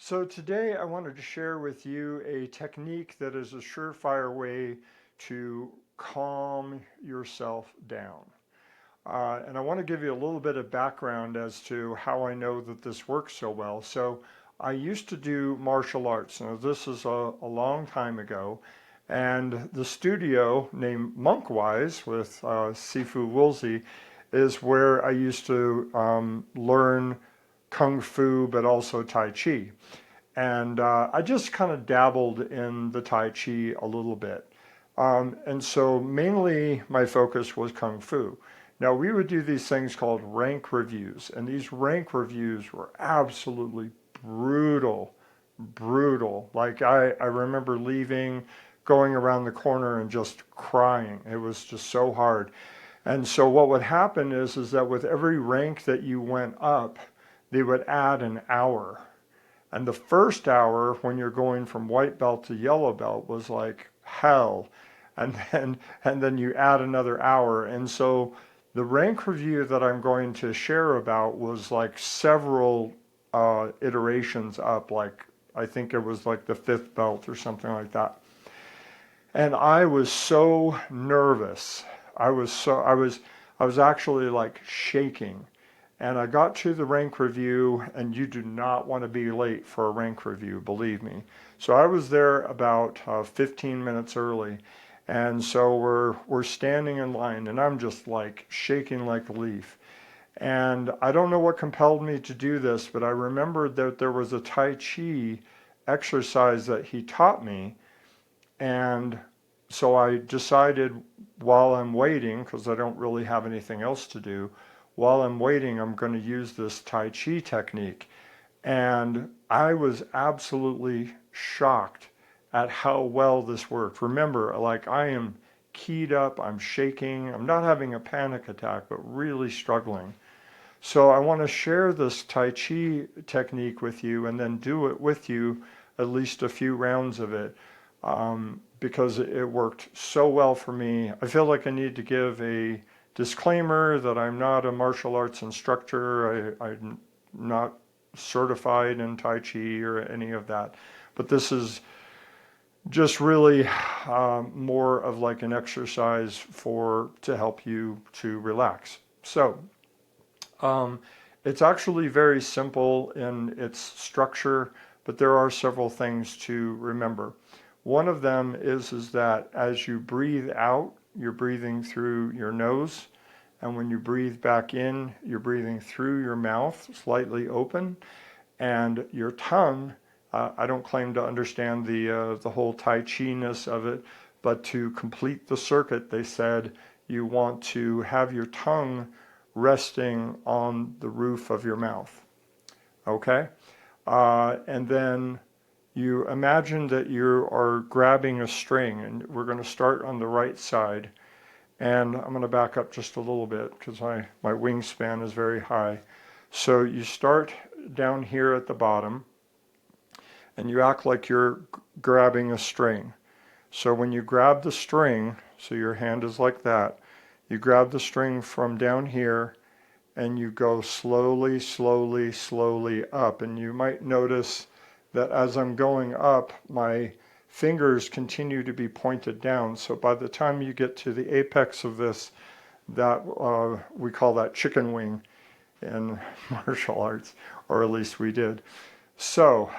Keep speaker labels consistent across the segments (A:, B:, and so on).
A: So today I wanted to share with you a technique that is a surefire way to calm yourself down. And I want to give you a little bit of background as to how I know that this works so well. So I used to do martial arts. Now this is a long time ago. And the studio named Monkwise with Sifu Woolsey is where I used to learn Kung Fu, but also Tai Chi. And I just kind of dabbled in the Tai Chi a little bit. And so mainly my focus was Kung Fu. Now we would do these things called rank reviews, and these rank reviews were absolutely brutal, brutal. Like I remember leaving, going around the corner and just crying. It was just so hard. And so what would happen is that with every rank that you went up, they would add an hour. And the first hour when you're going from white belt to yellow belt was like hell. And then you add another hour. And so the rank review that I'm going to share about was like several iterations up, like I think it was like the fifth belt or something like that. And I was so nervous. I was actually like shaking. And I got to the rank review, and you do not want to be late for a rank review, believe me. So I was there about 15 minutes early. And so we're standing in line, and I'm just like shaking like a leaf. And I don't know what compelled me to do this, but I remembered that there was a Tai Chi exercise that he taught me. And so I decided while I'm waiting, because I don't really have anything else to do, while I'm waiting, I'm going to use this Tai Chi technique. And I was absolutely shocked at how well this worked. Remember, like I am keyed up, I'm shaking, I'm not having a panic attack, but really struggling. So I want to share this Tai Chi technique with you and then do it with you, at least a few rounds of it, because it worked so well for me. I feel like I need to give a disclaimer that I'm not a martial arts instructor. I'm not certified in Tai Chi or any of that. But this is just really more of like an exercise for to help you to relax. So um, it's actually very simple in its structure, but there are several things to remember. One of them is that as you breathe out, you're breathing through your nose, and when you breathe back in, you're breathing through your mouth, slightly open, and your tongue. I don't claim to understand the whole Tai Chi-ness of it, but to complete the circuit, they said you want to have your tongue resting on the roof of your mouth. Okay? And then you imagine that you are grabbing a string, and we're going to start on the right side. And I'm going to back up just a little bit because my wingspan is very high. So you start down here at the bottom, and you act like you're grabbing a string. So when you grab the string, so your hand is like that, you grab the string from down here and you go slowly, slowly, slowly up. And you might notice that as I'm going up, my fingers continue to be pointed down. So by the time you get to the apex of this, that we call that chicken wing in martial arts, or at least we did. So,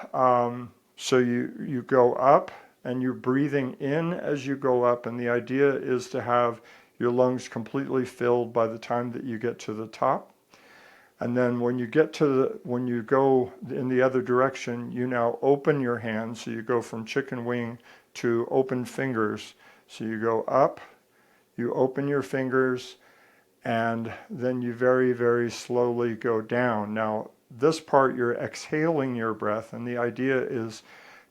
A: so you go up and you're breathing in as you go up, and the idea is to have your lungs completely filled by the time that you get to the top. And then when you get to when you go in the other direction, you now open your hands. So you go from chicken wing to open fingers. So you go up, you open your fingers, and then you very, very slowly go down. Now, this part, you're exhaling your breath, and the idea is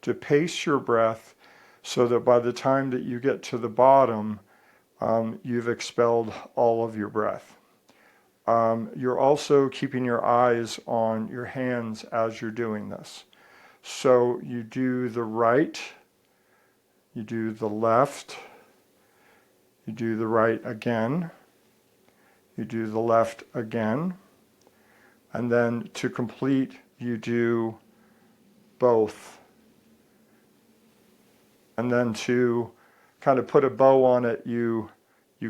A: to pace your breath so that by the time that you get to the bottom, you've expelled all of your breath. You're also keeping your eyes on your hands as you're doing this. So you do the right, you do the left, you do the right again, you do the left again, and then to complete, you do both. And then to kind of put a bow on it, you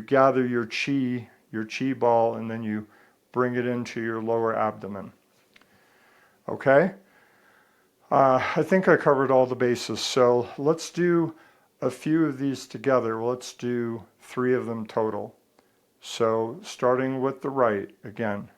A: gather your chi ball, and then you bring it into your lower abdomen. Okay? I think I covered all the bases, so let's do a few of these together. Let's do 3 of them total. So starting with the right again.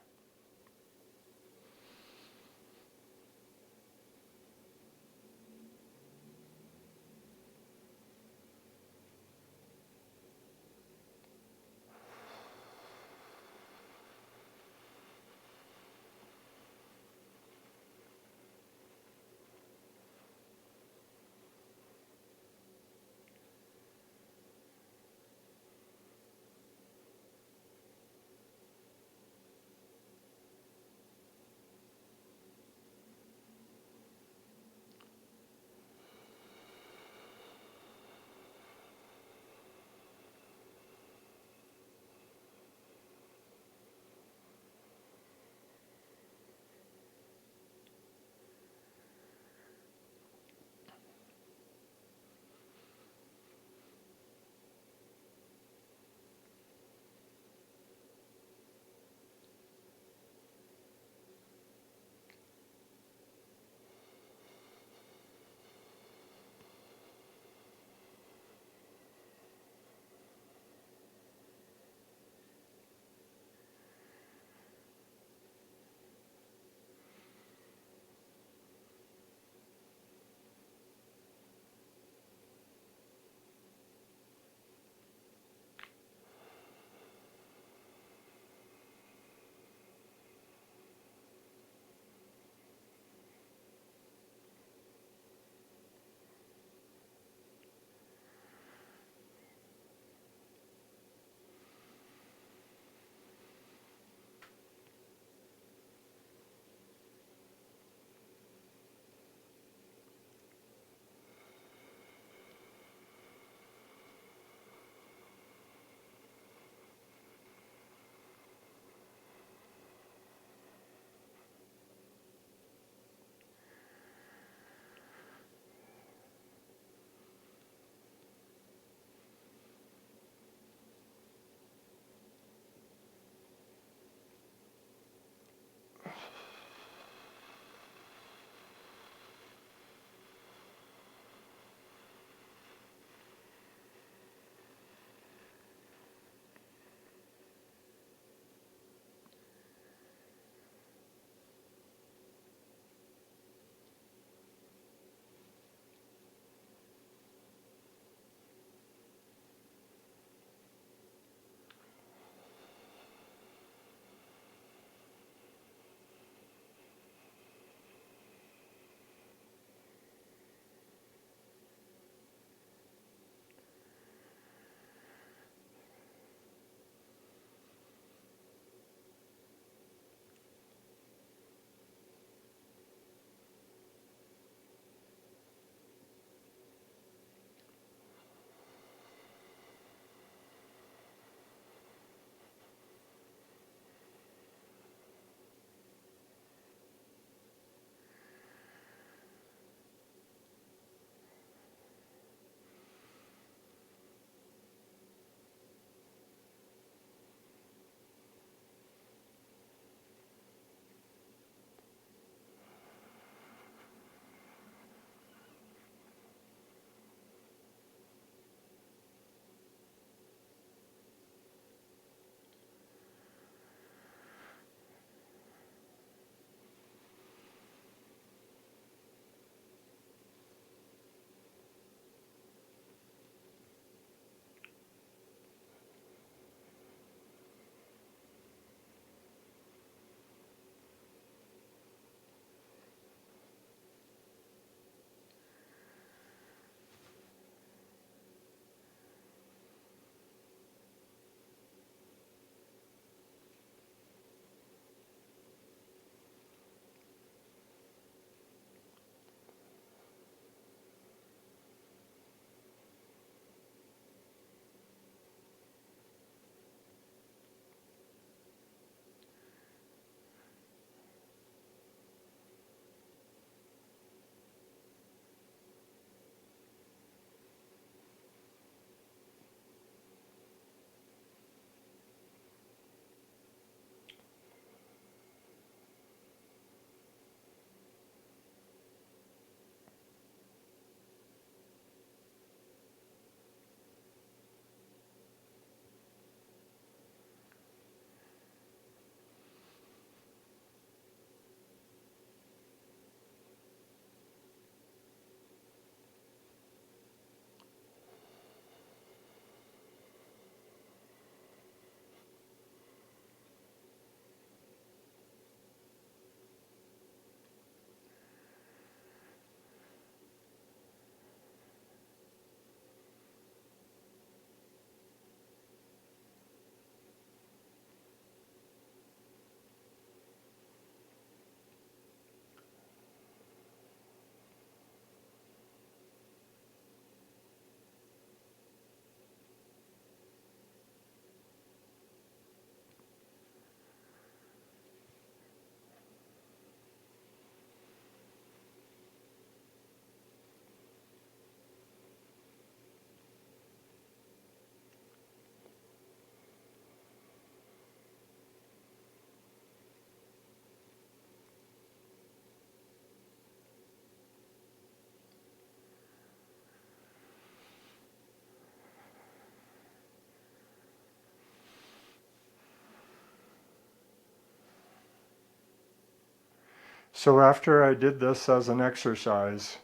A: So after I did this as an exercise,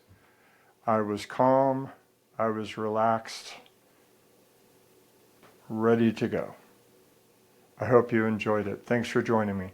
A: I was calm, I was relaxed, ready to go. I hope you enjoyed it. Thanks for joining me.